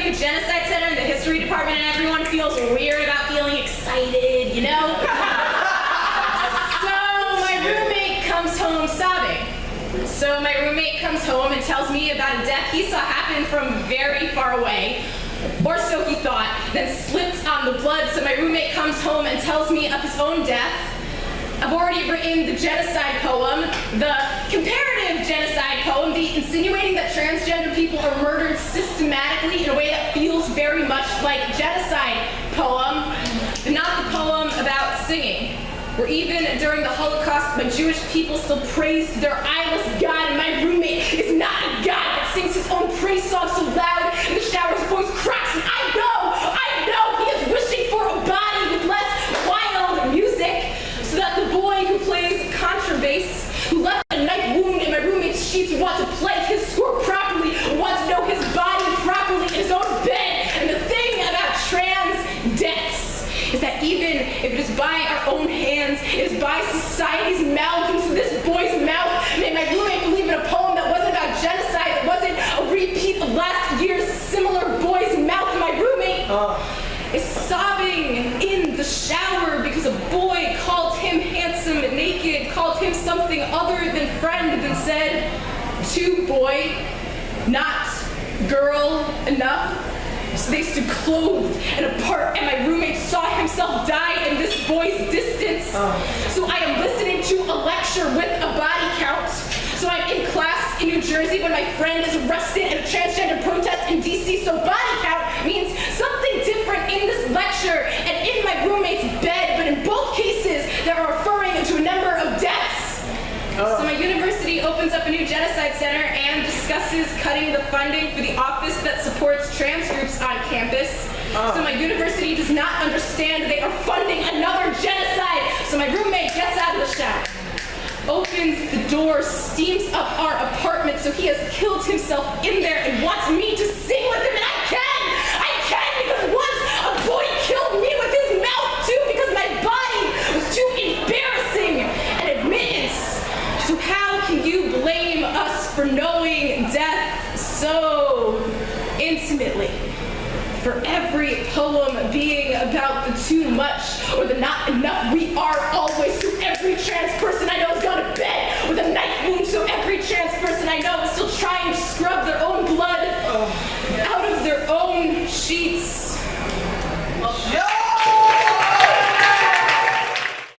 new genocide center in the history department and everyone feels weird about feeling excited, you know? So my roommate comes home sobbing. So my roommate comes home and tells me about a death he saw happen from very far away, or so he thought, then slipped on the blood. So my roommate comes home and tells me of his own death. I've already written the genocide poem, the comparative genocide poem, the insinuating that transgender people are murdered systematically in a way that feels very much like genocide poem, but not the poem about singing. Where even during the Holocaust, my Jewish people still praised their idol's God, and my roommate is not a God that sings his own praise song so loud in the shower his voice cracks, and I know he is wishing for a body with less wild music, so that the boy who plays contrabass, who left a knife wound in my roommate's sheets, who wants to play his score properly, who wants to know his body properly in his own bed. And the thing about trans deaths is that even if it is by our own hands, it is by society's mouth, and so this boy's mouth made my roommate believe in a poem that wasn't about genocide, that wasn't a repeat of last year's similar boy's mouth. And my roommate is sobbing in the shower because a boy called him handsome and naked, called him something other than friend, then said, to boy, not girl enough. So they stood clothed and apart, and my roommate saw himself die in this boy's distance. So I am listening to a lecture with a body count. So I'm in class in New Jersey when my friend is arrested at a transgender protest in DC. So body count means something different in this lecture and in my roommate's bed, but in both cases, they're referring to a number of deaths. So my university opens up a new genocide center and discusses cutting the funding for the office that supports trans groups on campus. So my university does not understand they are funding another genocide. So my roommate gets out of the shower, opens the door, steams up our apartment, so he has killed himself in there and wants me to sing with him, and I can, because once a boy killed me with his mouth too, because my body was too embarrassing an admittance. So how can you blame us for knowing death so intimately? For every poem being about the too much or the not enough, we are always, through every trans